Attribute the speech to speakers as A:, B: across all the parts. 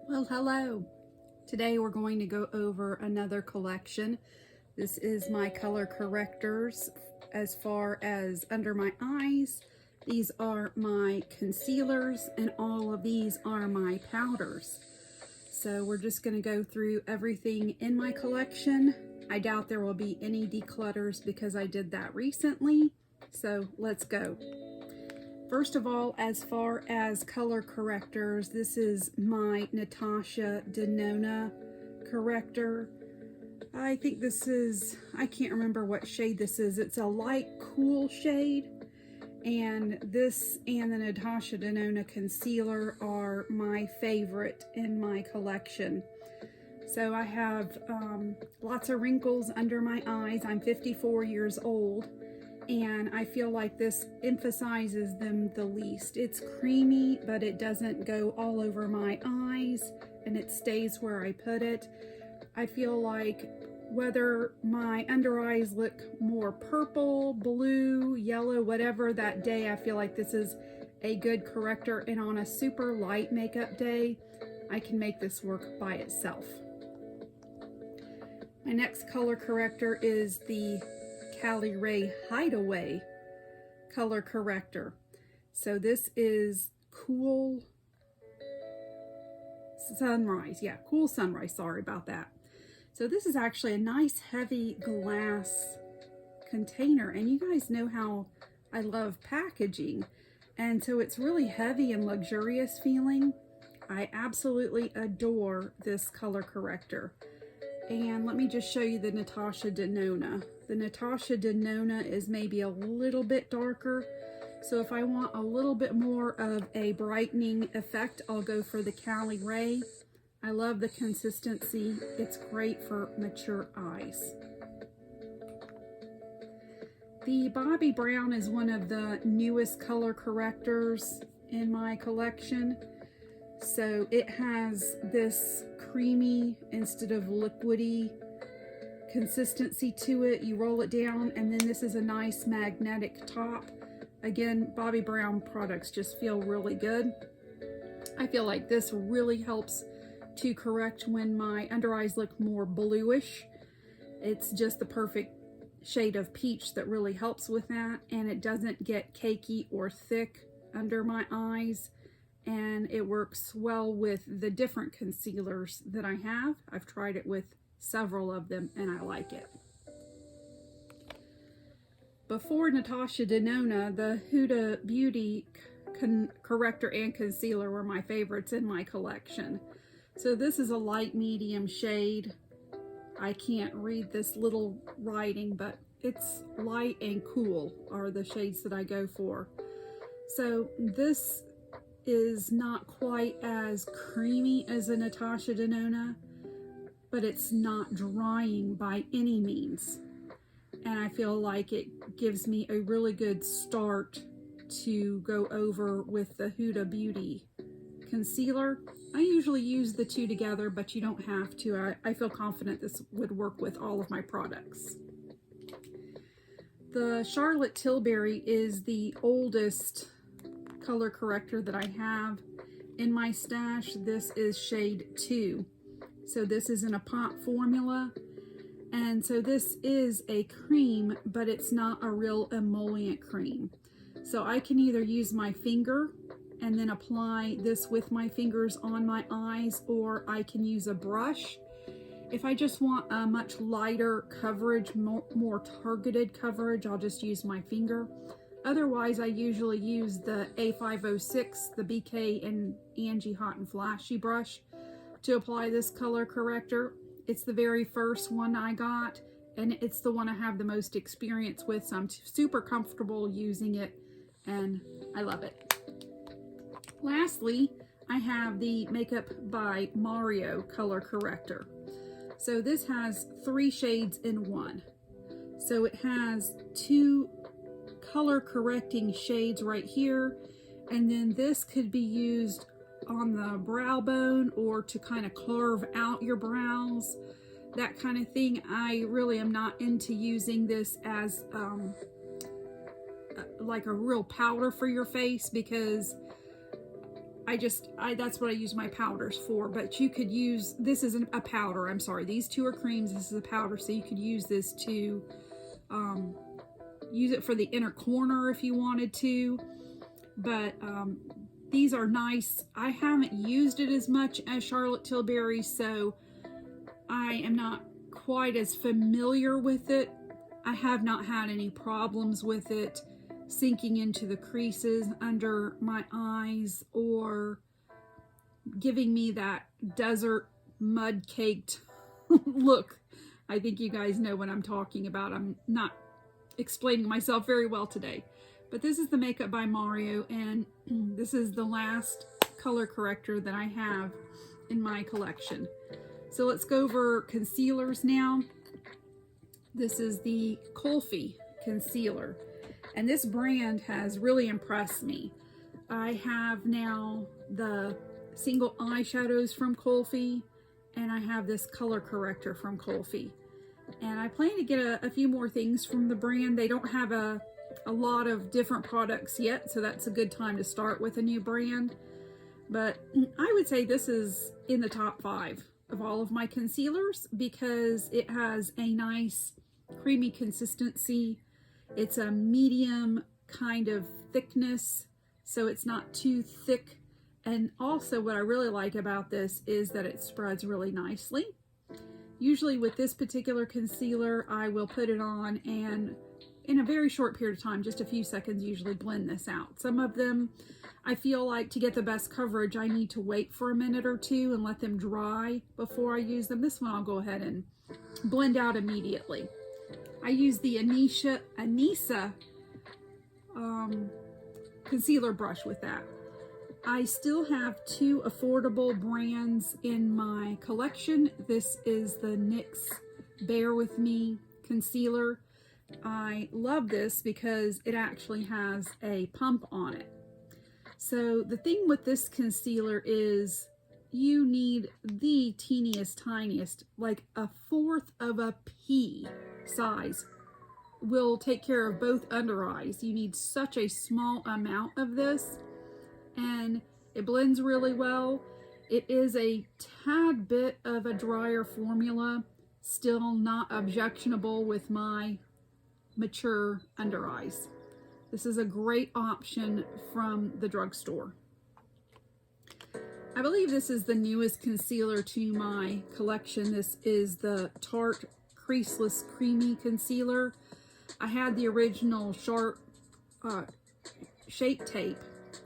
A: Well, hello. Today we're going to go over another collection. This is my color correctors as far as under my eyes. These are my concealers and all of these are my powders. So we're just going to go through everything in my collection. I doubt there will be any declutters because I did that recently. So let's go. First of all, as far as color correctors, this is my Natasha Denona corrector. I think this is, I can't remember what shade this is. It's a light cool shade. And this and the Natasha Denona concealer are my favorite in my collection. So I have lots of wrinkles under my eyes. I'm 54 years old. And I feel like this emphasizes them the least. It's creamy, but it doesn't go all over my eyes, and it stays where I put it. I feel like whether my under eyes look more purple, blue, yellow, whatever that day, I feel like this is a good corrector. And on a super light makeup day, I can make this work by itself. My next color corrector is the Cali Ray Hideaway color corrector. So this is Cool Sunrise. Yeah, Cool Sunrise. Sorry about that. So this is actually a nice heavy glass container, and you guys know how I love packaging, and so it's really heavy and luxurious feeling. I absolutely adore this color corrector. And let me just show you the Natasha Denona. The Natasha Denona is maybe a little bit darker. So if I want a little bit more of a brightening effect, I'll go for the Cali Ray. I love the consistency. It's great for mature eyes. The Bobbi Brown is one of the newest color correctors in my collection. So it has this creamy instead of liquidy consistency to it. You roll it down, and then this is a nice magnetic top. Again, Bobbi Brown products just feel really good. I feel like this really helps to correct when my under eyes look more bluish. It's just the perfect shade of peach that really helps with that, and it doesn't get cakey or thick under my eyes. And it works well with the different concealers that I have. I've tried it with several of them and I like it. Before Natasha Denona, the Huda Beauty corrector and concealer were my favorites in my collection. So this is a light medium shade. I can't read this little writing, but it's light and cool are the shades that I go for. So this is not quite as creamy as a Natasha Denona, but it's not drying by any means. And I feel like it gives me a really good start to go over with the Huda Beauty concealer. I usually use the two together, but you don't have to. I feel confident this would work with all of my products. The Charlotte Tilbury is the oldest color corrector that I have in my stash. This is shade 2. So this is in a pot formula. And so this is a cream, but it's not a real emollient cream. So I can either use my finger and then apply this with my fingers on my eyes, or I can use a brush. If I just want a much lighter coverage, more targeted coverage, I'll just use my finger. Otherwise, I usually use the A506, the BK and Angie Hot and Flashy brush to apply this color corrector. It's the very first one I got, and it's the one I have the most experience with, so I'm super comfortable using it, and I love it. Lastly, I have the Makeup by Mario color corrector. So this has 3 shades in one. So it has 2 color correcting shades right here, and then this could be used on the brow bone or to kind of carve out your brows, that kind of thing. I really am not into using this as like a real powder for your face, because that's what I use my powders for, but you could use, this isn't a powder, I'm sorry. These two are creams, this is a powder, so you could use this to use it for the inner corner if you wanted to. But these are nice. I haven't used it as much as Charlotte Tilbury, so I am not quite as familiar with it. I have not had any problems with it sinking into the creases under my eyes or giving me that desert mud caked look. I think you guys know what I'm talking about. I'm not explaining myself very well today. But this is the Makeup by Mario, and this is the last color corrector that I have in my collection. So let's go over concealers now. This is the Colfie concealer, and this brand has really impressed me. I have now the single eyeshadows from Colfie, and I have this color corrector from Colfie. And I plan to get a few more things from the brand. They don't have a lot of different products yet, so that's a good time to start with a new brand. But I would say this is in the top 5 of all of my concealers because it has a nice creamy consistency. It's a medium kind of thickness, so it's not too thick. And also what I really like about this is that it spreads really nicely. Usually with this particular concealer, I will put it on and in a very short period of time, just a few seconds, usually blend this out. Some of them, I feel like to get the best coverage, I need to wait for a minute or two and let them dry before I use them. This one I'll go ahead and blend out immediately. I use the Anissa concealer brush with that. I still have 2 affordable brands in my collection. This is the NYX Bear With Me concealer. I love this because it actually has a pump on it. So the thing with this concealer is you need the teeniest, tiniest, like a 1/4 of a pea size will take care of both under eyes. You need such a small amount of this, and it blends really well. It is a tad bit of a drier formula, still not objectionable with my mature under eyes. This is a great option from the drugstore. I believe this is the newest concealer to my collection. This is the Tarte Creaseless Creamy Concealer. I had the original Sharp Shape Tape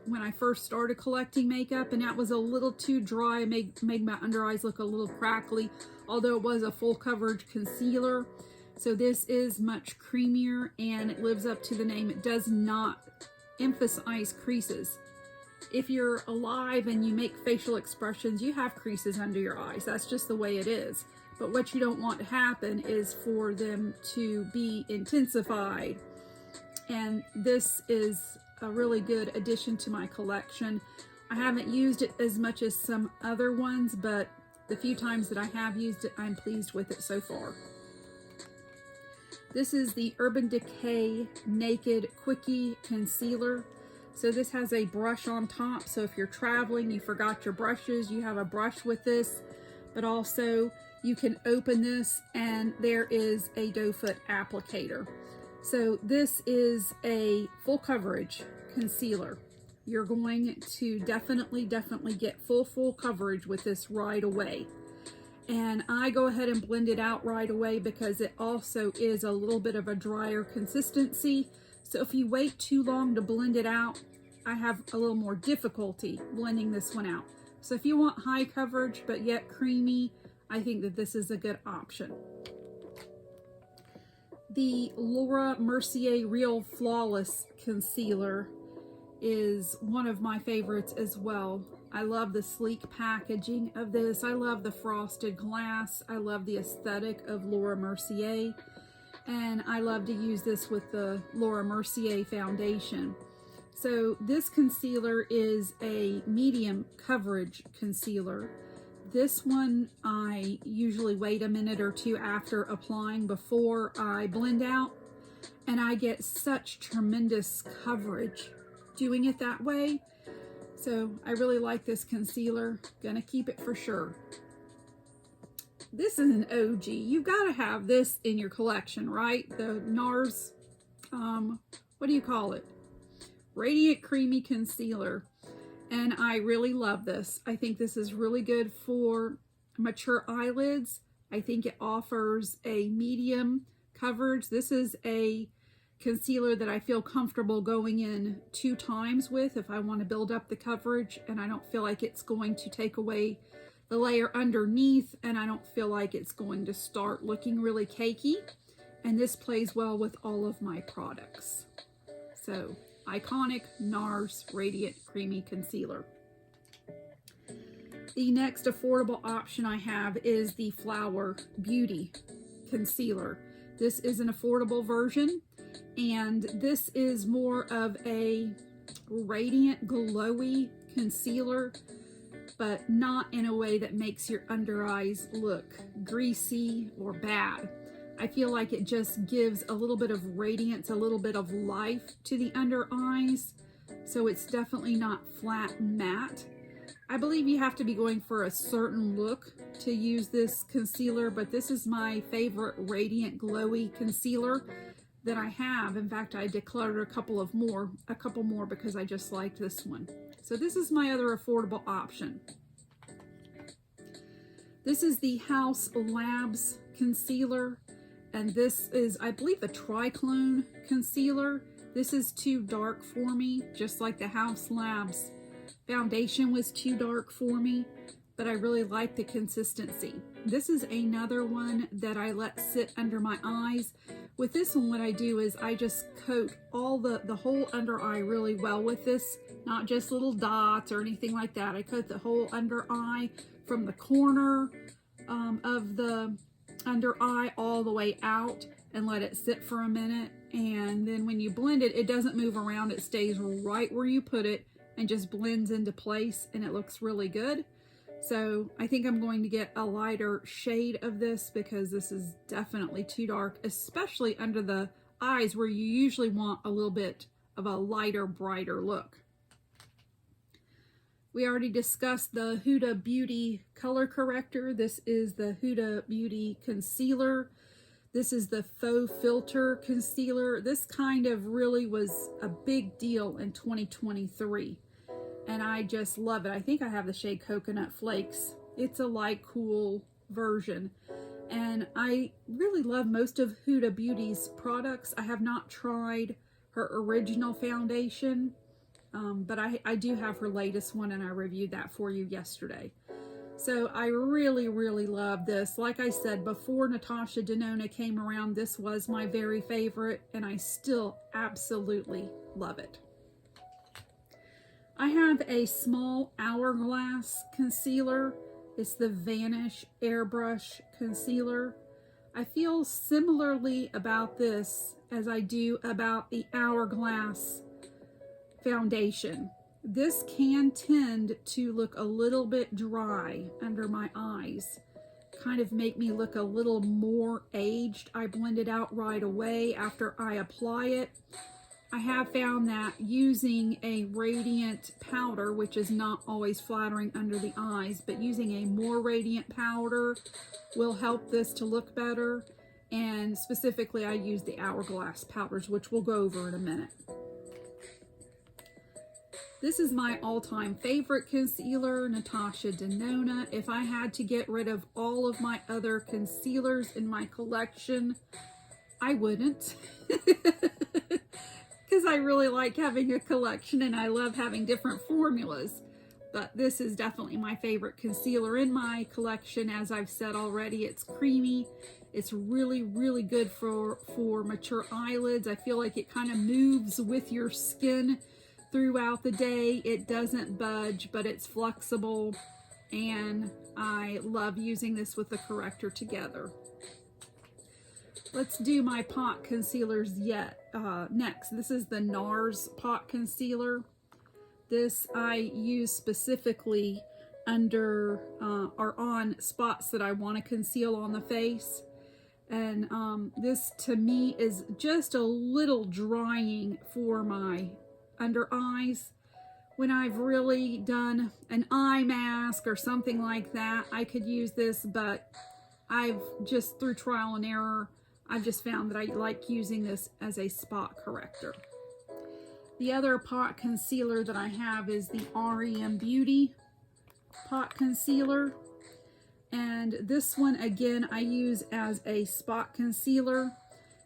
A: when I first started collecting makeup, and that was a little too dry. It made my under eyes look a little crackly, although it was a full coverage concealer. So this is much creamier and it lives up to the name. It does not emphasize creases. If you're alive and you make facial expressions, you have creases under your eyes. That's just the way it is. But what you don't want to happen is for them to be intensified. And this is a really good addition to my collection. I haven't used it as much as some other ones, but the few times that I have used it, I'm pleased with it so far. This is the Urban Decay Naked Quickie Concealer. So this has a brush on top, so if you're traveling, you forgot your brushes, you have a brush with this, but also you can open this and there is a doe foot applicator. So this is a full coverage concealer. You're going to definitely get full coverage with this right away. And I go ahead and blend it out right away because it also is a little bit of a drier consistency. So if you wait too long to blend it out, I have a little more difficulty blending this one out. So if you want high coverage but yet creamy, I think that this is a good option. The Laura Mercier Real Flawless Concealer is one of my favorites as well. I love the sleek packaging of this. I love the frosted glass. I love the aesthetic of Laura Mercier. And I love to use this with the Laura Mercier foundation. So this concealer is a medium coverage concealer. This one I usually wait a minute or two after applying before I blend out. And I get such tremendous coverage doing it that way. So I really like this concealer. Gonna keep it for sure. This is an OG. You've got to have this in your collection, right? The NARS, what do you call it? Radiant Creamy Concealer. And I really love this. I think this is really good for mature eyelids. I think it offers a medium coverage. This is a concealer that I feel comfortable going in 2 times with if I want to build up the coverage, and I don't feel like it's going to take away the layer underneath, and I don't feel like it's going to start looking really cakey. And this plays well with all of my products. So, iconic NARS Radiant Creamy Concealer. The next affordable option I have is the Flower Beauty Concealer. This is an affordable version, and this is more of a radiant, glowy concealer, but not in a way that makes your under eyes look greasy or bad. I feel like it just gives a little bit of radiance, a little bit of life to the under eyes. So it's definitely not flat matte. I believe you have to be going for a certain look to use this concealer, but this is my favorite radiant glowy concealer that I have. In fact, I decluttered a couple more because I just liked this one. So this is my other affordable option. This is the Haus Labs concealer, and this is, I believe, a triclone concealer. This is too dark for me, just like the Haus Labs foundation was too dark for me, but I really like the consistency. This is another one that I let sit under my eyes. With this one, what I do is I just coat all the whole under eye really well with this, not just little dots or anything like that. I coat the whole under eye from the corner of the under eye all the way out and let it sit for a minute. And then when you blend it, it doesn't move around. It stays right where you put it and just blends into place, and it looks really good. So I think I'm going to get a lighter shade of this because this is definitely too dark, especially under the eyes where you usually want a little bit of a lighter, brighter look. We already discussed the Huda Beauty color corrector. This is the Huda Beauty concealer. This is the Faux Filter concealer. This kind of really was a big deal in 2023. And I just love it. I think I have the shade Coconut Flakes. It's a light, cool version. And I really love most of Huda Beauty's products. I have not tried her original foundation, but I do have her latest one, and I reviewed that for you yesterday. So I really, really love this. Like I said, before Natasha Denona came around, this was my very favorite, and I still absolutely love it. I have a small Hourglass concealer. It's the Vanish Airbrush Concealer. I feel similarly about this as I do about the Hourglass foundation. This can tend to look a little bit dry under my eyes, kind of make me look a little more aged. I blend it out right away after I apply it. I have found that using a radiant powder, which is not always flattering under the eyes, but using a more radiant powder will help this to look better. And specifically, I use the Hourglass powders, which we'll go over in a minute. This is my all-time favorite concealer, Natasha Denona. If I had to get rid of all of my other concealers in my collection, I wouldn't. Because I really like having a collection and I love having different formulas. But this is definitely my favorite concealer in my collection. As I've said already, it's creamy. It's really, really good for mature eyelids. I feel like it kind of moves with your skin throughout the day. It doesn't budge, but it's flexible, and I love using this with the corrector together. Let's do my pot concealers next. This is the NARS pot concealer. This I use specifically under or on spots that I want to conceal on the face. And this to me is just a little drying for my under eyes. when I've really done an eye mask or something like that, I could use this, but I've just, through trial and error, I've just found that I like using this as a spot corrector. The other pot concealer that I have is the REM Beauty pot concealer. And this one, again, I use as a spot concealer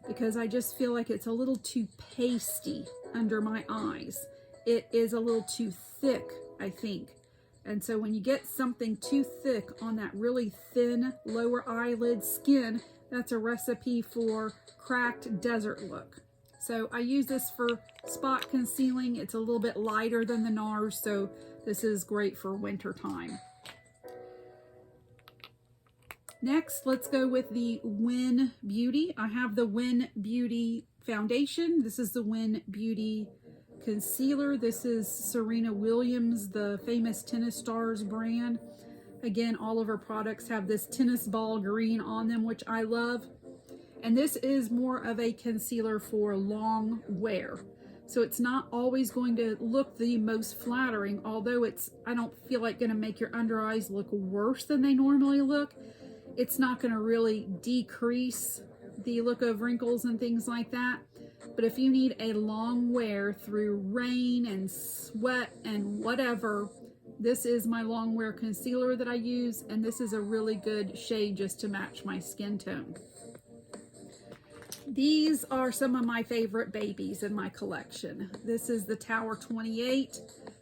A: because I just feel like it's a little too pasty under my eyes. It is a little too thick, I think. And so when you get something too thick on that really thin lower eyelid skin, that's a recipe for cracked desert look. So I use this for spot concealing. It's a little bit lighter than the NARS, so this is great for winter time. Next, let's go with the Win Beauty. I have the Win Beauty foundation. This is the Win Beauty concealer. This is Serena Williams, the famous tennis stars brand. Again, all of her products have this tennis ball green on them, which I love. And this is more of a concealer for long wear. So it's not always going to look the most flattering, although I don't feel like going to make your under eyes look worse than they normally look. It's not going to really decrease the look of wrinkles and things like that. But if you need a long wear through rain and sweat and whatever, this is my long wear concealer that I use, and this is a really good shade just to match my skin tone. These are some of my favorite babies in my collection. This is the Tower 28.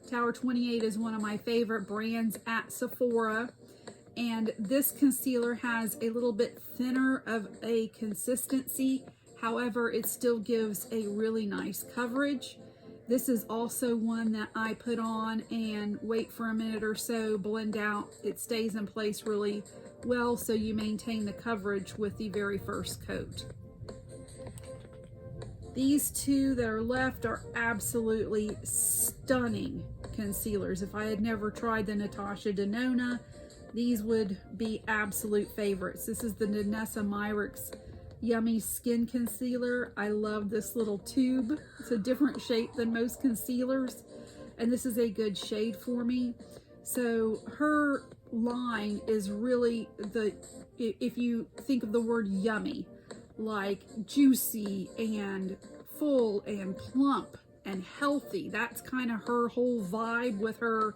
A: Tower 28 is one of my favorite brands at Sephora. And this concealer has a little bit thinner of a consistency. However, it still gives a really nice coverage. This is also one that I put on and wait for a minute or so, blend out. It stays in place really well, so you maintain the coverage with the very first coat. These two that are left are absolutely stunning concealers. If I had never tried the Natasha Denona, these would be absolute favorites. This is the Danessa Myricks Yummy Skin Concealer. I love this little tube. It's a different shape than most concealers, and this is a good shade for me. So her line is really if you think of the word yummy, like juicy and full and plump and healthy. That's kind of her whole vibe with her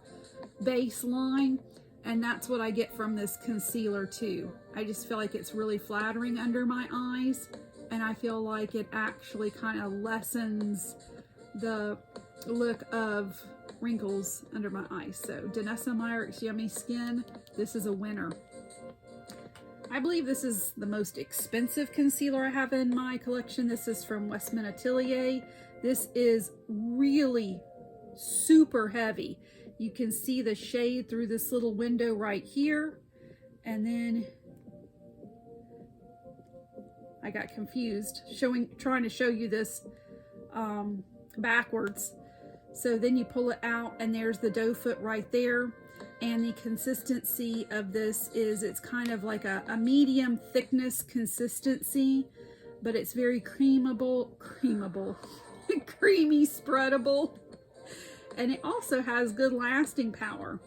A: baseline, and that's what I get from this concealer too. I just feel like it's really flattering under my eyes, and I feel like it actually kind of lessens the look of wrinkles under my eyes. So Danessa Myricks Yummy Skin, this is a winner. I believe this is the most expensive concealer I have in my collection. This is from Westman Atelier. This is really super heavy. You can see the shade through this little window right here. And then I got confused trying to show you this backwards. So then you pull it out and there's the doe foot right there. And the consistency of this is, it's kind of like a medium thickness consistency, but it's very creamy, spreadable. And it also has good lasting power.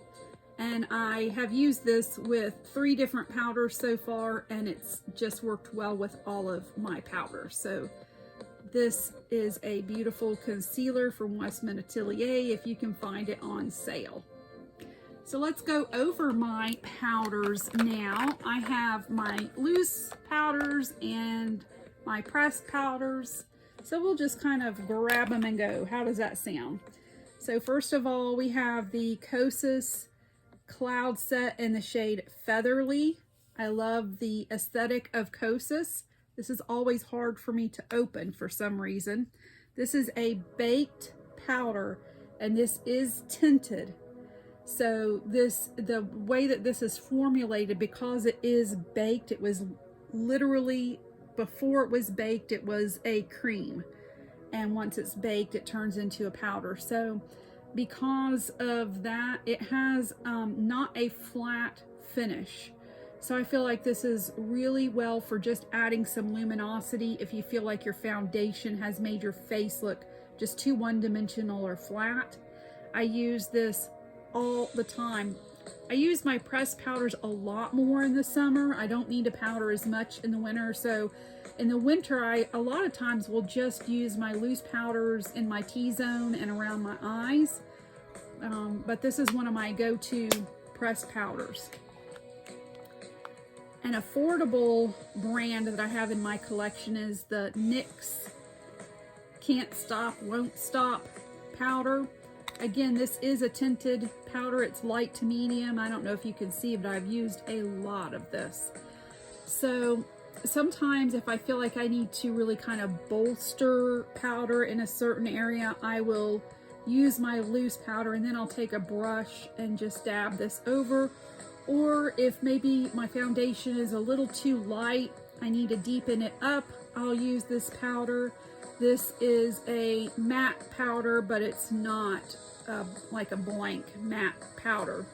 A: And I have used this with 3 different powders so far, and it's just worked well with all of my powders. So this is a beautiful concealer from Westman Atelier if you can find it on sale. So let's go over my powders now. I have my loose powders and my pressed powders. So we'll just kind of grab them and go. How does that sound? So first of all, we have the Kosas Cloud Set in the shade Featherly. I love the aesthetic of Kosas. This is always hard for me to open for some reason. This is a baked powder, and this is tinted. So the way that this is formulated, because it is baked, it was literally, before it was baked, it was a cream. And once it's baked, it turns into a powder. So because of that, it has not a flat finish. So I feel like this is really well for just adding some luminosity if you feel like your foundation has made your face look just too one-dimensional or flat. I use this all the time. I use my pressed powders a lot more in the summer. I don't need to powder as much in the winter. So in the winter, I a lot of times will just use my loose powders in my T-zone and around my eyes. But this is one of my go-to pressed powders. An affordable brand that I have in my collection is the NYX Can't Stop, Won't Stop powder. Again, this is a tinted powder. It's light to medium. I don't know if you can see, but I've used a lot of this. So sometimes if I feel like I need to really kind of bolster powder in a certain area, I will use my loose powder and then I'll take a brush and just dab this over. Or if maybe my foundation is a little too light, I need to deepen it up, I'll use this powder. This is a matte powder, but it's not like a blank matte powder.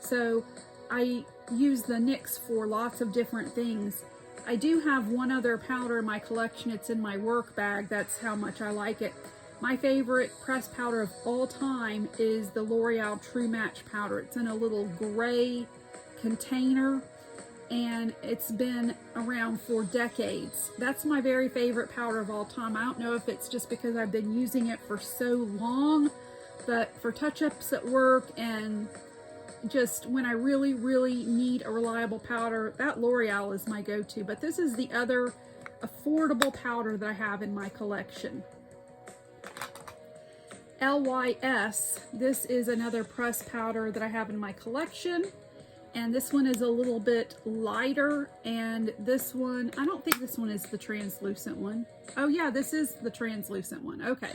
A: So I use the NYX for lots of different things. I do have one other powder in my collection. It's in my work bag. That's how much I like it. My favorite pressed powder of all time is the L'Oreal True Match powder. It's in a little gray container and it's been around for decades. That's my very favorite powder of all time. I don't know if it's just because I've been using it for so long, but for touch-ups at work and just when I really, really need a reliable powder, that L'Oreal is my go-to. But this is the other affordable powder that I have in my collection. LYS, this is another pressed powder that I have in my collection. And this one is a little bit lighter, and this one, I don't think this one is the translucent one. Oh yeah, this is the translucent one. Okay.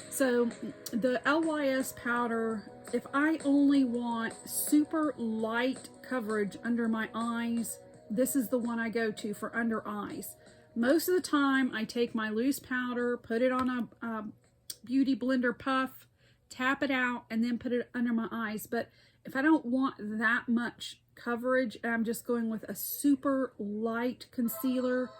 A: So the LYS powder, if I only want super light coverage under my eyes, this is the one I go to for under eyes. Most of the time I take my loose powder, put it on a beauty blender puff, tap it out, and then put it under my eyes. But if I don't want that much coverage and I'm just going with a super light concealer,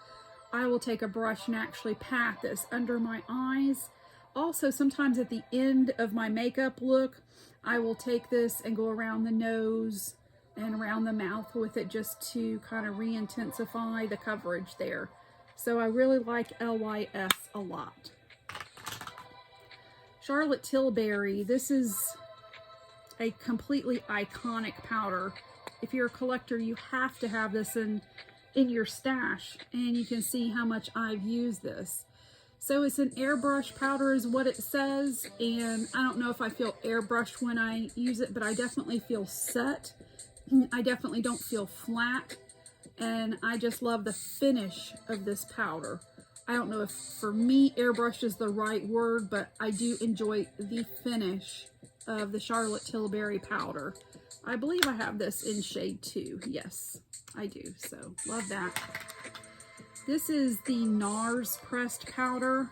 A: I will take a brush and actually pat this under my eyes. Also, sometimes at the end of my makeup look, I will take this and go around the nose and around the mouth with it just to kind of re-intensify the coverage there. So I really like LYS a lot. Charlotte Tilbury, this is a completely iconic powder. If you're a collector, you have to have this in your stash, and you can see how much I've used this. So it's an airbrush powder is what it says, and I don't know if I feel airbrushed when I use it, but I definitely feel set. I definitely don't feel flat, and I just love the finish of this powder. I don't know if for me airbrush is the right word, but I do enjoy the finish of the Charlotte Tilbury powder. I believe I have this in shade 2. Yes, I do. So love that. This is the NARS pressed powder.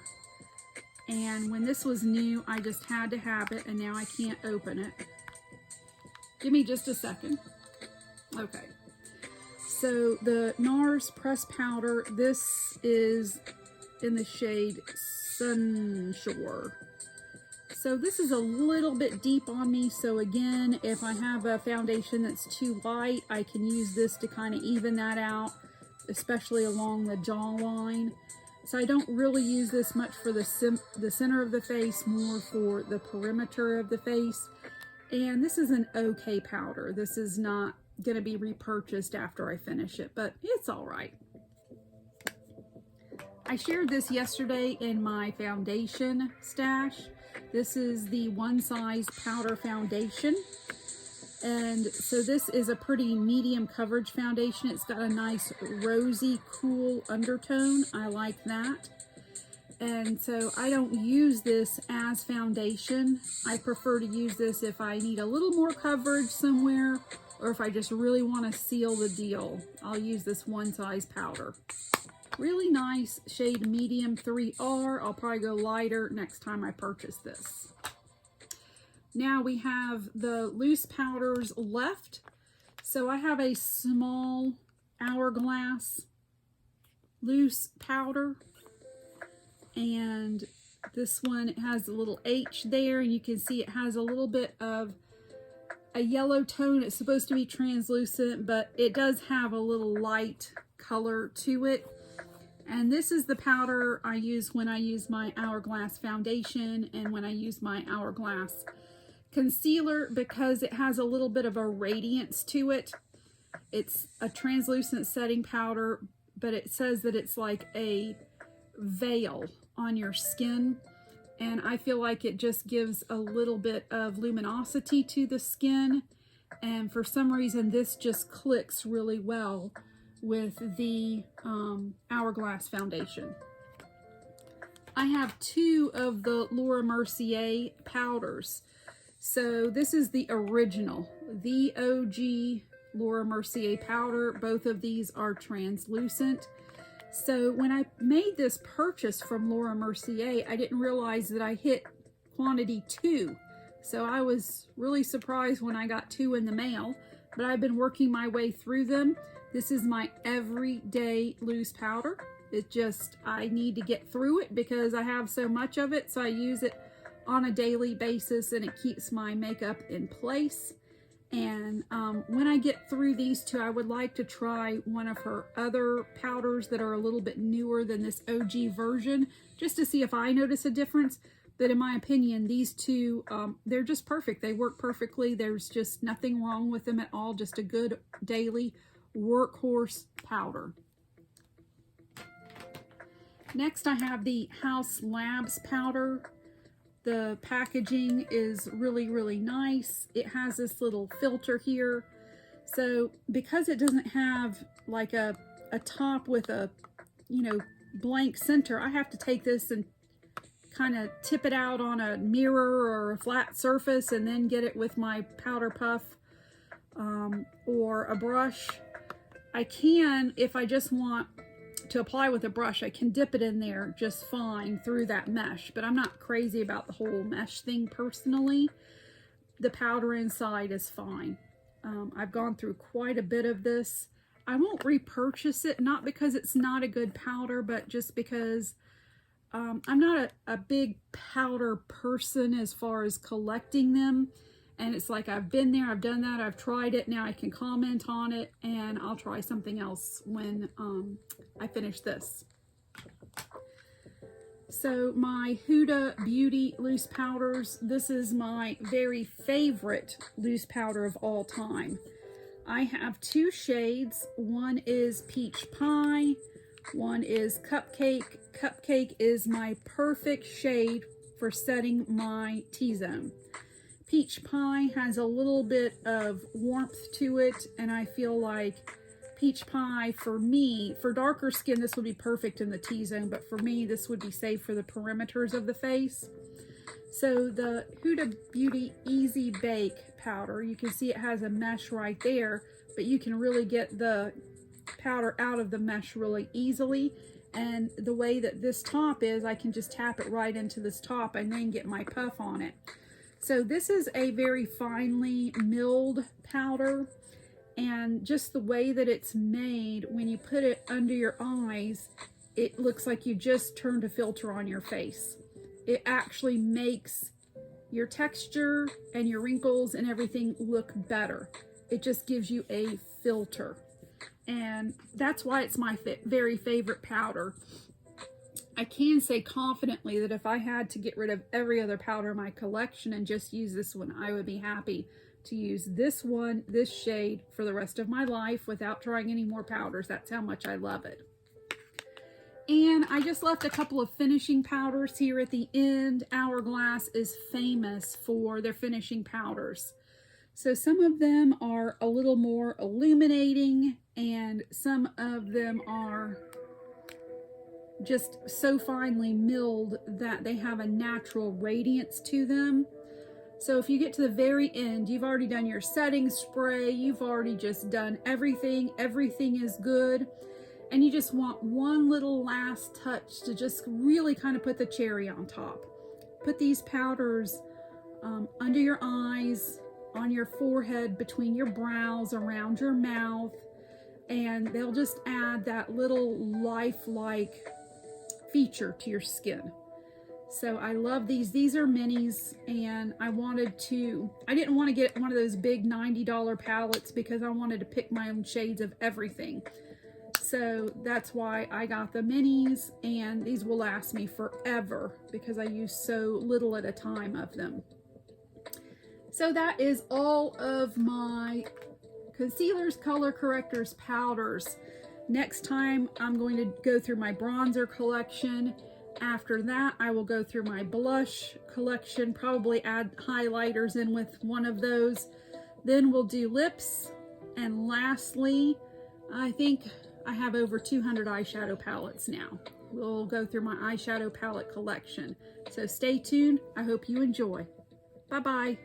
A: And when this was new, I just had to have it, and now I can't open it. Give me just a second. Okay. So the NARS pressed powder, this is in the shade Sunshore. So this is a little bit deep on me. So again, if I have a foundation that's too light, I can use this to kind of even that out, especially along the jawline. So I don't really use this much for the center of the face, more for the perimeter of the face. And this is an okay powder. This is not going to be repurchased after I finish it, but it's all right. I shared this yesterday in my foundation stash. This is the One Size Powder Foundation. And so this is a pretty medium coverage foundation. It's got a nice rosy, cool undertone. I like that. And so I don't use this as foundation. I prefer to use this if I need a little more coverage somewhere, or if I just really want to seal the deal. I'll use this One Size powder. Really nice shade medium 3R. I'll probably go lighter next time I purchase this. Now we have the loose powders left. So I have a small Hourglass loose powder. And This one has a little H there, and you can see it has a little bit of a yellow tone. It's supposed to be translucent, but it does have a little light color to it. And this is the powder I use when I use my Hourglass foundation and when I use my Hourglass concealer, because it has a little bit of a radiance to it. It's a translucent setting powder, but it says that it's like a veil on your skin. And I feel like it just gives a little bit of luminosity to the skin. And for some reason, this just clicks really well with the Hourglass foundation. I have two of the Laura Mercier powders. So this is the original, the OG Laura Mercier powder. Both of these are translucent. So when I made this purchase from Laura Mercier, I didn't realize that I hit quantity 2. So I was really surprised when I got 2 in the mail, but I've been working my way through them. This is my everyday loose powder. It just, I need to get through it because I have so much of it. So I use it on a daily basis and it keeps my makeup in place. And when I get through these two, I would like to try one of her other powders that are a little bit newer than this OG version, just to see if I notice a difference. But in my opinion, these two, they're just perfect. They work perfectly. There's just nothing wrong with them at all. Just a good daily workhorse powder. Next, I have the House Labs powder. The packaging is really, really nice. It has this little filter here. So because it doesn't have like a top with a, blank center, I have to take this and kind of tip it out on a mirror or a flat surface and then get it with my powder puff or a brush. I can, if I just want to apply with a brush, I can dip it in there just fine through that mesh, but I'm not crazy about the whole mesh thing personally. The powder inside is fine. I've gone through quite a bit of this. I won't repurchase it, not because it's not a good powder, but just because I'm not a big powder person as far as collecting them. And it's like, I've been there, I've done that, I've tried it, now I can comment on it, and I'll try something else when I finish this. So my Huda Beauty loose powders, this is my very favorite loose powder of all time. I have 2 shades. One is Peach Pie, one is Cupcake. Cupcake is my perfect shade for setting my T-zone. Peach Pie has a little bit of warmth to it, and I feel like Peach Pie, for me, for darker skin, this would be perfect in the T-zone, but for me, this would be safe for the perimeters of the face. So the Huda Beauty Easy Bake powder, you can see it has a mesh right there, but you can really get the powder out of the mesh really easily. And the way that this top is, I can just tap it right into this top and then get my puff on it. So this is a very finely milled powder, and just the way that it's made, when you put it under your eyes, it looks like you just turned a filter on your face. It actually makes your texture and your wrinkles and everything look better. It just gives you a filter, and that's why it's my very favorite powder. I can say confidently that if I had to get rid of every other powder in my collection and just use this one, I would be happy to use this one, this shade, for the rest of my life without trying any more powders. That's how much I love it. And I just left a couple of finishing powders here at the end. Hourglass is famous for their finishing powders. So some of them are a little more illuminating, and some of them are just so finely milled that they have a natural radiance to them. So if you get to the very end, you've already done your setting spray, you've already just done everything is good, and you just want one little last touch to just really kind of put the cherry on top. Put these powders under your eyes, on your forehead, between your brows, around your mouth, and they'll just add that little lifelike feature to your skin. So I love these. These are minis, and I didn't want to get one of those big $90 palettes because I wanted to pick my own shades of everything. So that's why I got the minis, and these will last me forever because I use so little at a time of them. So that is all of my concealers, color correctors, powders. Next time I'm going to go through my bronzer collection. After that, I will go through my blush collection, probably add highlighters in with one of those. Then we'll do lips. And lastly, I think I have over 200 eyeshadow palettes now. We'll go through my eyeshadow palette collection. So stay tuned. I hope you enjoy. Bye-bye.